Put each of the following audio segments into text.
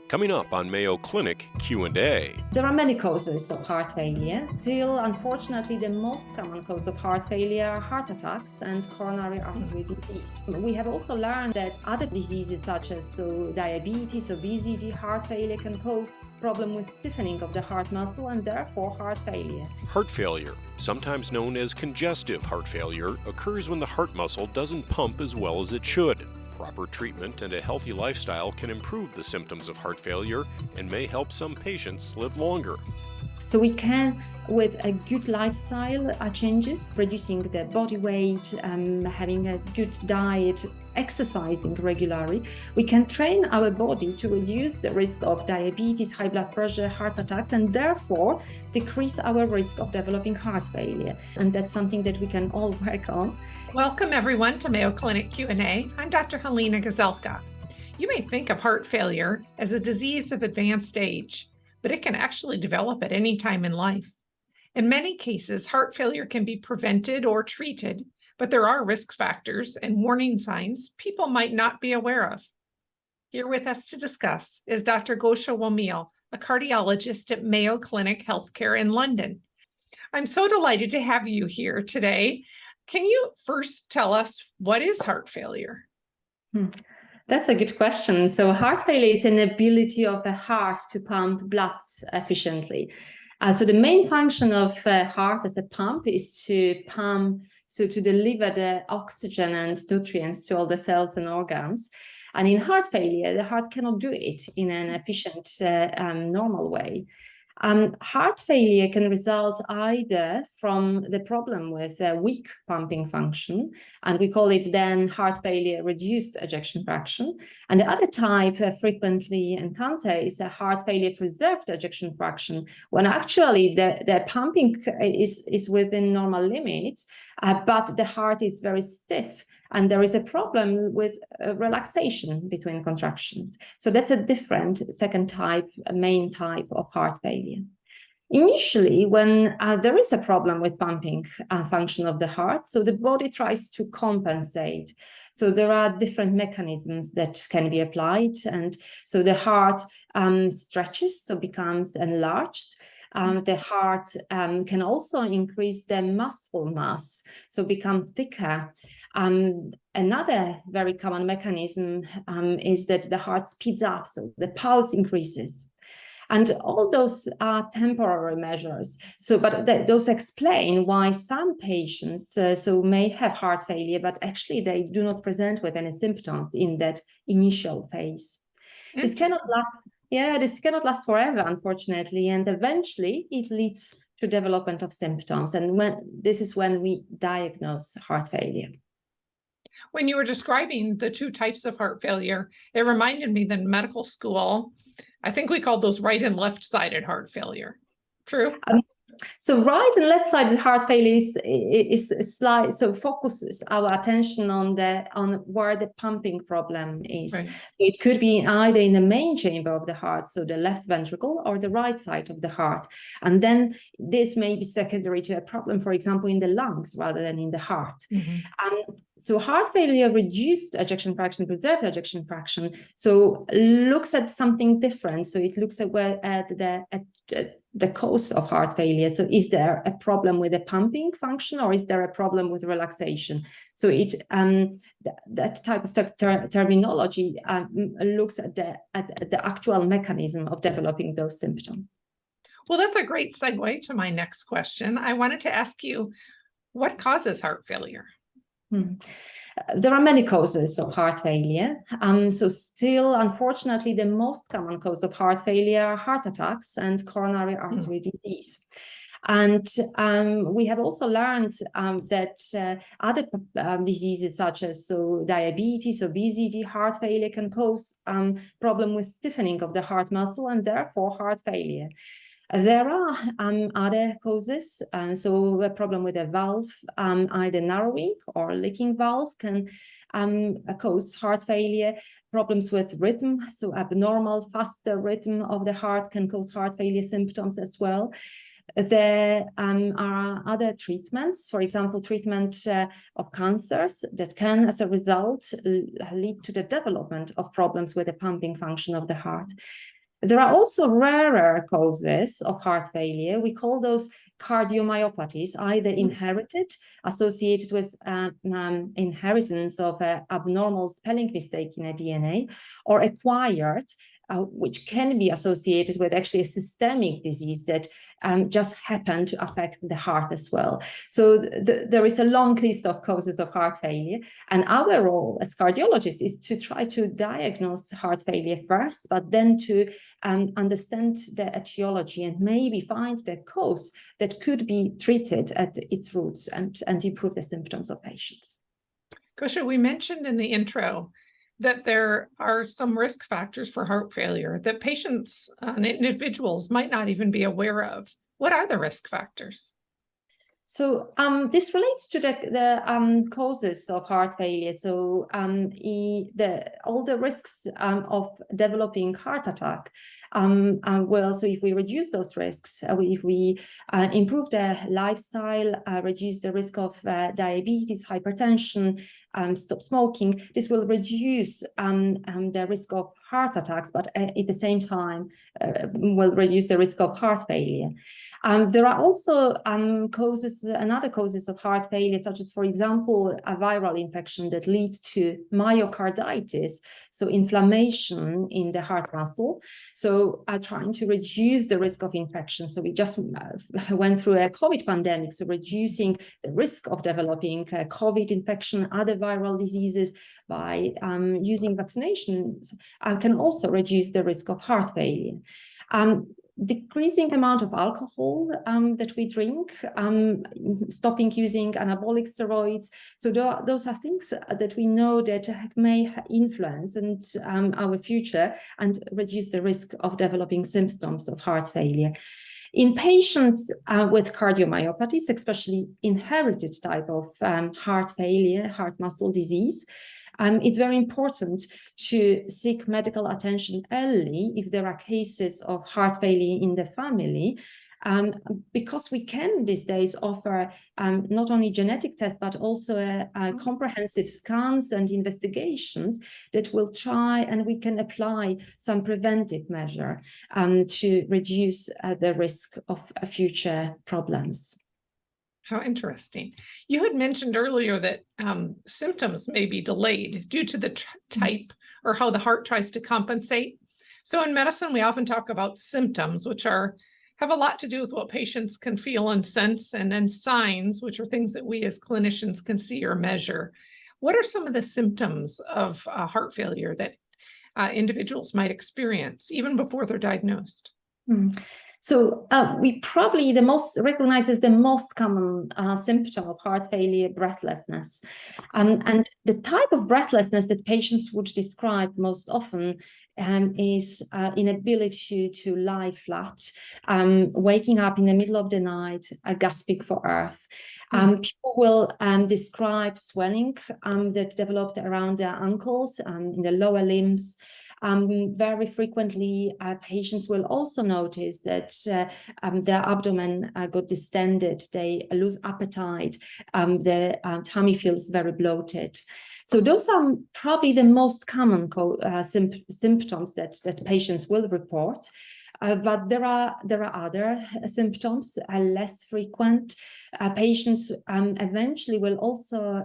Coming up on Mayo Clinic Q&A. There are many causes of heart failure. Still, unfortunately, the most common cause of heart failure are heart attacks and coronary artery disease. We have also learned that other diseases such as diabetes, obesity, heart failure can cause problem with stiffening of the heart muscle and therefore heart failure. Heart failure, sometimes known as congestive heart failure, occurs when the heart muscle doesn't pump as well as it should. Proper treatment and a healthy lifestyle can improve the symptoms of heart failure and may help some patients live longer. So we can, with a good lifestyle changes, reducing the body weight, having a good diet, exercising regularly, we can train our body to reduce the risk of diabetes, high blood pressure, heart attacks, and therefore decrease our risk of developing heart failure. And that's something that we can all work on. Welcome everyone to Mayo Clinic Q&A. I'm Dr. Helena Gazelka. You may think of heart failure as a disease of advanced age, but it can actually develop at any time in life. In many cases, heart failure can be prevented or treated, but there are risk factors and warning signs people might not be aware of. Here with us to discuss is Dr. Gosia Wamil, a cardiologist at Mayo Clinic Healthcare in London. I'm so delighted to have you here today. Can you first tell us what is heart failure? That's a good question. So heart failure is an ability of the heart to pump blood efficiently. So the main function of heart as a pump is to pump, so to deliver the oxygen and nutrients to all the cells and organs. And in heart failure, the heart cannot do it in an efficient, normal way. Heart failure can result either from the problem with a weak pumping function, and we call it then heart failure reduced ejection fraction. And the other type frequently encountered is a heart failure preserved ejection fraction, when actually the pumping is within normal limits, but the heart is very stiff and there is a problem with relaxation between contractions. So that's a different second type, main type of heart failure. Initially, when there is a problem with pumping function of the heart, so the body tries to compensate. So there are different mechanisms that can be applied. And so the heart stretches, so becomes enlarged. The heart can also increase the muscle mass, so become thicker. Another very common mechanism is that the heart speeds up, so the pulse increases. And all those are temporary measures. So, but those explain why some patients may have heart failure, but actually they do not present with any symptoms in that initial phase. This cannot last forever, unfortunately, and eventually it leads to development of symptoms. And this is when we diagnose heart failure. When you were describing the two types of heart failure, it reminded me that in medical school, I think we called those right and left-sided heart failure. True? So right and left-sided heart failure focuses our attention on where the pumping problem is. Right. It could be either in the main chamber of the heart, so the left ventricle, or the right side of the heart. And then this may be secondary to a problem, for example, in the lungs rather than in the heart. Mm-hmm. So heart failure reduced ejection fraction, preserved ejection fraction, so looks at something different. So it looks at the cause of heart failure. So is there a problem with the pumping function, or is there a problem with relaxation? So that type of terminology looks at the actual mechanism of developing those symptoms. Well, that's a great segue to my next question. I wanted to ask you, what causes heart failure? There are many causes of heart failure. So still, unfortunately, the most common cause of heart failure are heart attacks and coronary artery disease. And we have also learned that other diseases such as diabetes, obesity, heart failure can cause problem with stiffening of the heart muscle and therefore heart failure. There are other causes. So a problem with a valve, either narrowing or leaking valve, can cause heart failure. Problems with rhythm, so abnormal, faster rhythm of the heart can cause heart failure symptoms as well. There are other treatments, for example, treatment of cancers that can, as a result, lead to the development of problems with the pumping function of the heart. There are also rarer causes of heart failure. We call those cardiomyopathies, either inherited, associated with inheritance of an abnormal spelling mistake in a DNA, or acquired, which can be associated with actually a systemic disease that just happened to affect the heart as well. So there is a long list of causes of heart failure. And our role as cardiologists is to try to diagnose heart failure first, but then to understand the etiology and maybe find the cause that could be treated at its roots and improve the symptoms of patients. Gosia, we mentioned in the intro that there are some risk factors for heart failure that patients and individuals might not even be aware of. What are the risk factors? So this relates to the causes of heart failure. So all the risks of developing heart attack. So if we reduce those risks, if we improve the lifestyle, reduce the risk of diabetes, hypertension, stop smoking, this will reduce the risk of heart attacks, but at the same time will reduce the risk of heart failure. There are also another causes of heart failure, such as, for example, a viral infection that leads to myocarditis, so inflammation in the heart muscle. So trying to reduce the risk of infection. So we just went through a COVID pandemic, so reducing the risk of developing COVID infection, other viral diseases by using vaccinations can also reduce the risk of heart failure. Decreasing amount of alcohol that we drink, stopping using anabolic steroids. So those are things that we know that may influence our future and reduce the risk of developing symptoms of heart failure. In patients with cardiomyopathies, especially inherited type of heart failure, heart muscle disease, it's very important to seek medical attention early if there are cases of heart failure in the family, because we can these days offer not only genetic tests, but also comprehensive scans and investigations that will try, and we can apply some preventive measure to reduce the risk of future problems. How interesting. You had mentioned earlier that symptoms may be delayed due to the type or how the heart tries to compensate. So in medicine, we often talk about symptoms, which have a lot to do with what patients can feel and sense, and then signs, which are things that we as clinicians can see or measure. What are some of the symptoms of heart failure that individuals might experience even before they're diagnosed? So we probably the most common symptom of heart failure, breathlessness. And the type of breathlessness that patients would describe most often is inability to lie flat, waking up in the middle of the night, gasping for earth. People will describe swelling that developed around their ankles, in the lower limbs. Very frequently, patients will also notice that their abdomen got distended, they lose appetite, their tummy feels very bloated. So those are probably the most common symptoms that patients will report. But there are other symptoms, less frequent. Patients eventually will also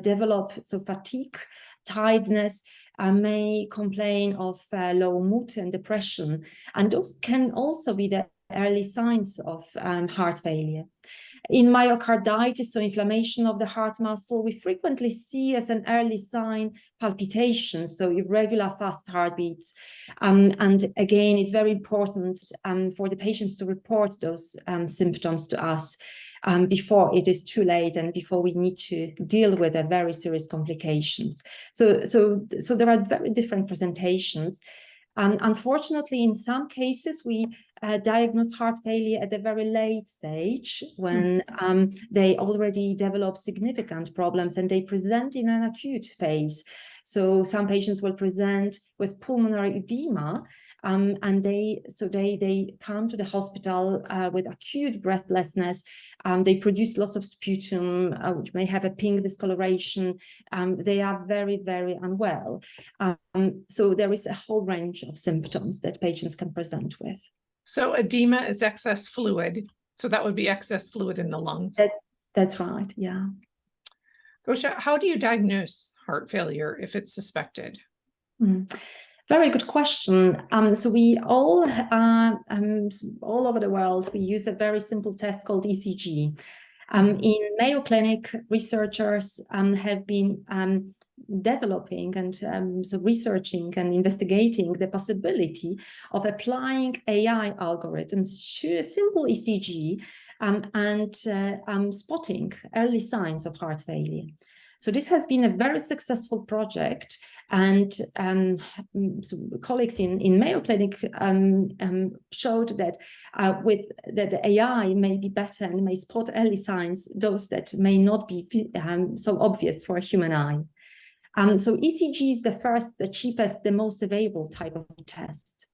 develop fatigue, tiredness, may complain of low mood and depression. And those can also be the early signs of heart failure. In myocarditis, so inflammation of the heart muscle, we frequently see as an early sign palpitations, so irregular fast heartbeats. And again, it's very important for the patients to report those symptoms to us before it is too late and before we need to deal with the very serious complications. So there are very different presentations. And unfortunately, in some cases, we diagnose heart failure at a very late stage when they already develop significant problems and they present in an acute phase. So some patients will present with pulmonary edema, and they come to the hospital with acute breathlessness. They produce lots of sputum, which may have a pink discoloration. They are very, very unwell. So there is a whole range of symptoms that patients can present with. So edema is excess fluid. So that would be excess fluid in the lungs. That's right, yeah. Gosia, how do you diagnose heart failure if it's suspected? Very good question. So we all over the world, we use a very simple test called ECG. In Mayo Clinic, researchers have been developing and so researching and investigating the possibility of applying AI algorithms to a simple ECG and spotting early signs of heart failure. So this has been a very successful project, and so colleagues in Mayo Clinic showed that that the AI may be better and may spot early signs, those that may not be so obvious for a human eye. So ECG is the first, the cheapest, the most available type of test.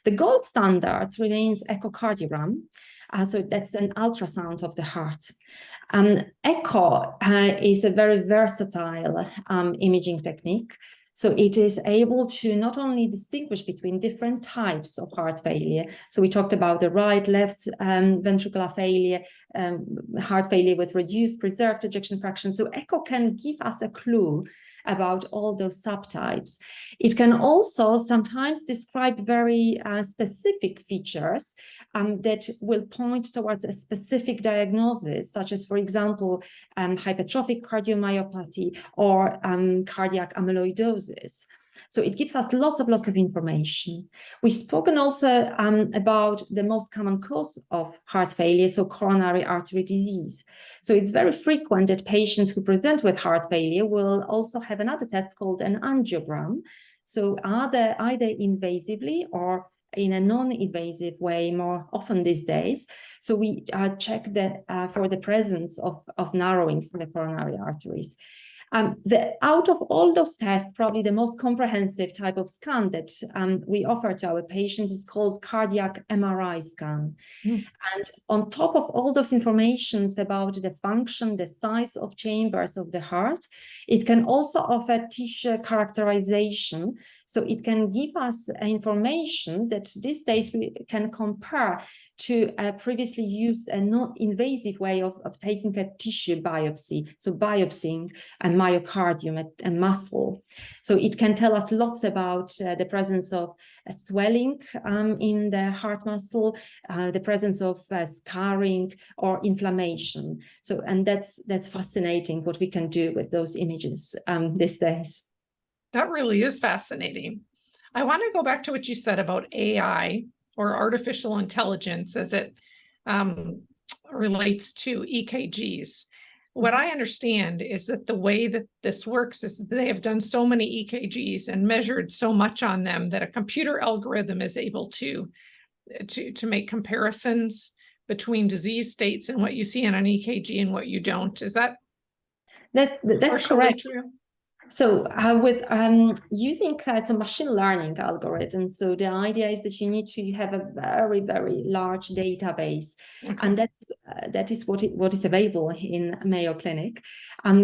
The gold standard remains echocardiogram. So that's an ultrasound of the heart. Echo is a very versatile imaging technique. So it is able to not only distinguish between different types of heart failure. So we talked about the right, left ventricular failure, heart failure with reduced preserved ejection fraction. So echo can give us a clue about all those subtypes. It can also sometimes describe very specific features that will point towards a specific diagnosis, such as, for example, hypertrophic cardiomyopathy or cardiac amyloidosis. So it gives us lots of information. We've spoken also about the most common cause of heart failure, so coronary artery disease. So it's very frequent that patients who present with heart failure will also have another test called an angiogram. So either invasively or in a non-invasive way more often these days. So we check for the presence of narrowings in the coronary arteries. Out of all those tests, probably the most comprehensive type of scan that we offer to our patients is called cardiac MRI scan. And on top of all those informations about the function, the size of chambers of the heart, it can also offer tissue characterization. So it can give us information that these days we can compare to a previously used a non-invasive way of taking a tissue biopsy. So biopsying a myocardium, a muscle. So it can tell us lots about the presence of swelling in the heart muscle, the presence of scarring or inflammation. So, and that's fascinating what we can do with those images these days. That really is fascinating. I want to go back to what you said about AI or artificial intelligence as it relates to EKGs. What I understand is that the way that this works is that they have done so many EKGs and measured so much on them that a computer algorithm is able to make comparisons between disease states and what you see in an EKG and what you don't. Is that's correct? True? So with using some machine learning algorithms, so the idea is that you need to have a very, very large database, and that is what is available in Mayo Clinic.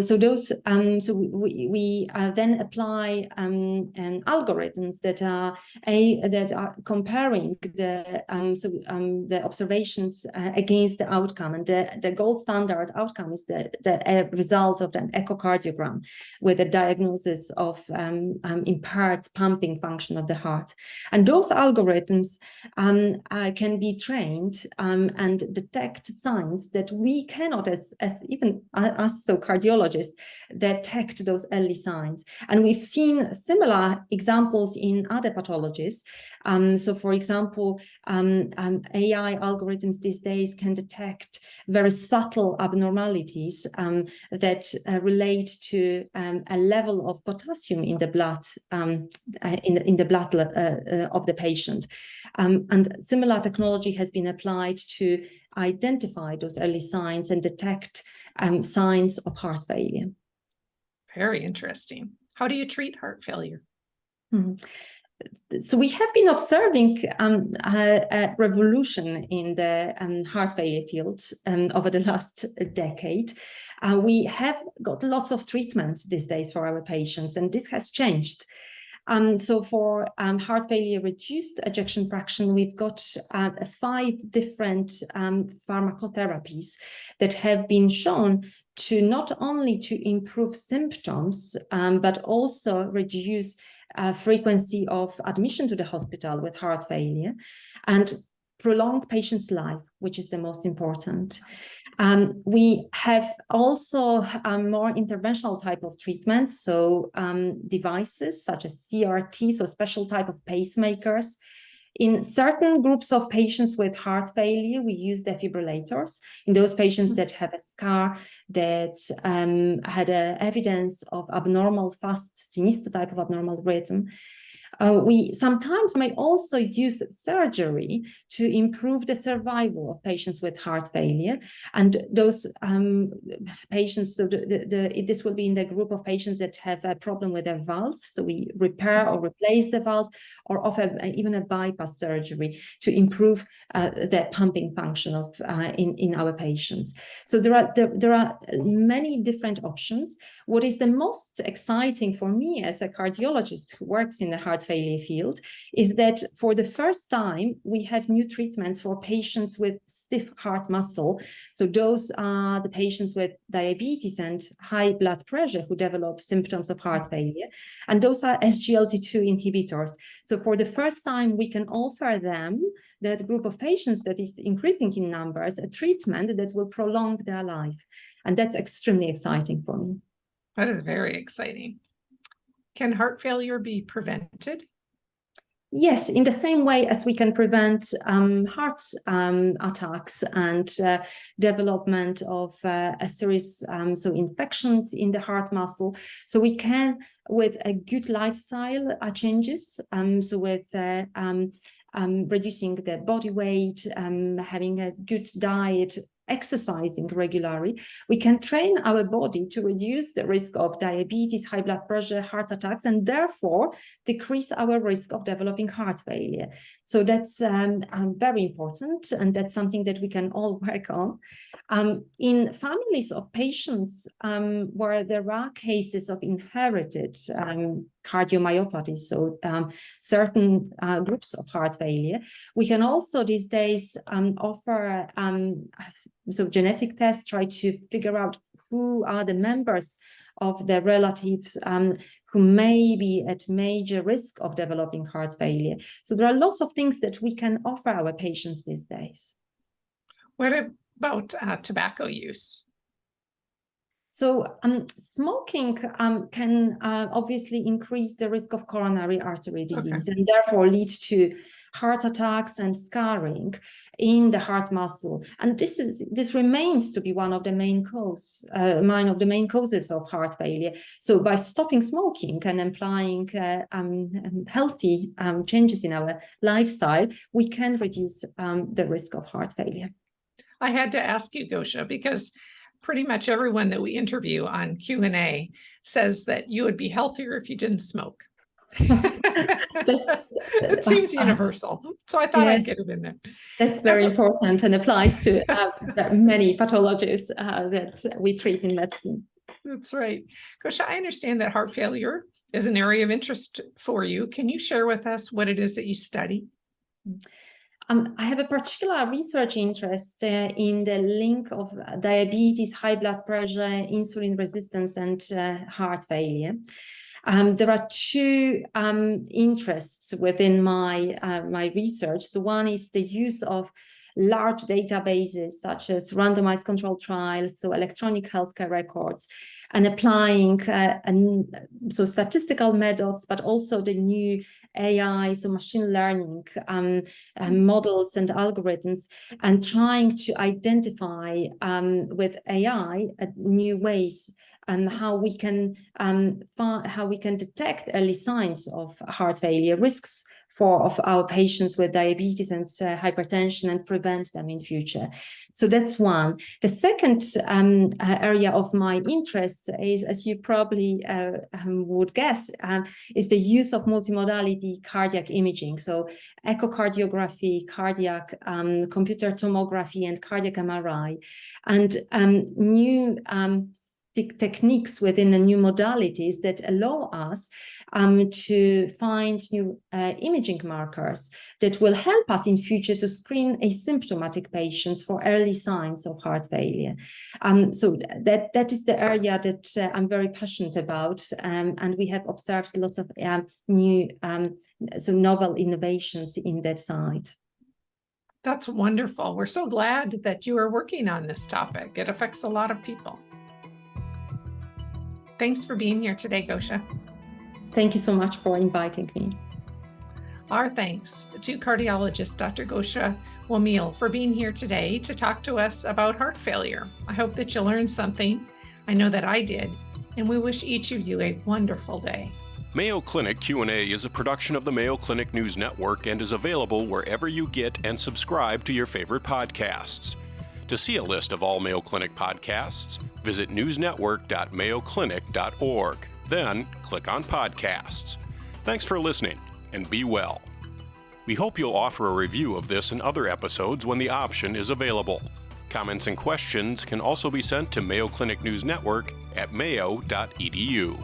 So those so we then apply algorithms that are comparing the observations against the outcome, and the gold standard outcome is the result of an echocardiogram with a diagnosis of impaired pumping function of the heart. And those algorithms can be trained and detect signs that we cannot, as even us, so cardiologists, detect those early signs. And we've seen similar examples in other pathologies. So for example, AI algorithms these days can detect very subtle abnormalities that relate to a level level of potassium in the blood, in the blood of the patient. And similar technology has been applied to identify those early signs and detect signs of heart failure. Very interesting. How do you treat heart failure? So we have been observing a revolution in the heart failure field over the last decade. We have got lots of treatments these days for our patients, and this has changed. So for heart failure reduced ejection fraction, we've got 5 different pharmacotherapies that have been shown to not only to improve symptoms, but also reduce frequency of admission to the hospital with heart failure and prolong patients' life, which is the most important. We have also more interventional type of treatments, so devices such as CRT, so special type of pacemakers. In certain groups of patients with heart failure, we use defibrillators. In those patients that have a scar that had evidence of abnormal fast sinister type of abnormal rhythm, we sometimes may also use surgery to improve the survival of patients with heart failure. And those patients, so this will be in the group of patients that have a problem with their valve. So we repair or replace the valve, or offer even a bypass surgery to improve the pumping function of in our patients. So there are many different options. What is the most exciting for me as a cardiologist who works in the heart failure field is that for the first time we have new treatments for patients with stiff heart muscle. So those are the patients with diabetes and high blood pressure who develop symptoms of heart failure, and those are SGLT2 inhibitors. So for the first time we can offer them, that group of patients that is increasing in numbers, a treatment that will prolong their life, and that's extremely exciting for me. That is very exciting. Can heart failure be prevented? Yes, in the same way as we can prevent heart attacks and development of a series, so infections in the heart muscle. So we can, with a good lifestyle changes, so with reducing the body weight, having a good diet, exercising regularly, we can train our body to reduce the risk of diabetes, high blood pressure, heart attacks, and therefore decrease our risk of developing heart failure. So that's very important, and that's something that we can all work on. In families of patients where there are cases of inherited cardiomyopathy, so certain groups of heart failure, we can also these days offer so genetic tests, try to figure out who are the members of the relatives who may be at major risk of developing heart failure. So there are lots of things that we can offer our patients these days. What about tobacco use? So smoking can obviously increase the risk of coronary artery disease, and therefore lead to heart attacks and scarring in the heart muscle. And this remains to be one of the main causes of heart failure. So by stopping smoking and applying healthy changes in our lifestyle, we can reduce the risk of heart failure. I had to ask you, Gosia, because pretty much everyone that we interview on Q&A says that you would be healthier if you didn't smoke. It seems universal. So I thought I'd get it in there. That's very important and applies to many pathologies that we treat in medicine. That's right. Gosia, I understand that heart failure is an area of interest for you. Can you share with us what it is that you study? I have a particular research interest in the link of diabetes, high blood pressure, insulin resistance, and heart failure. There are 2 interests within my research. So one is the use of large databases such as randomized controlled trials, so electronic healthcare records, and applying so statistical methods, but also the new AI, so machine learning models and algorithms, and trying to identify with AI new ways how we can detect early signs of heart failure, risks of our patients with diabetes and hypertension, and prevent them in future. So that's one. The second area of my interest is, as you probably would guess, is the use of multimodality cardiac imaging. So echocardiography, cardiac computer tomography, and cardiac MRI, and new techniques within the new modalities that allow us to find new imaging markers that will help us in future to screen asymptomatic patients for early signs of heart failure. So that is the area that I'm very passionate about, and we have observed lots of new novel innovations in that side. That's wonderful. We're so glad that you are working on this topic. It affects a lot of people. Thanks for being here today, Gosia. Thank you so much for inviting me. Our thanks to cardiologist Dr. Gosia Wamil for being here today to talk to us about heart failure. I hope that you learned something. I know that I did, and we wish each of you a wonderful day. Mayo Clinic Q&A is a production of the Mayo Clinic News Network and is available wherever you get and subscribe to your favorite podcasts. To see a list of all Mayo Clinic podcasts, visit newsnetwork.mayoclinic.org. Then click on Podcasts. Thanks for listening, and be well. We hope you'll offer a review of this and other episodes when the option is available. Comments and questions can also be sent to Mayo Clinic News Network at mayo.edu.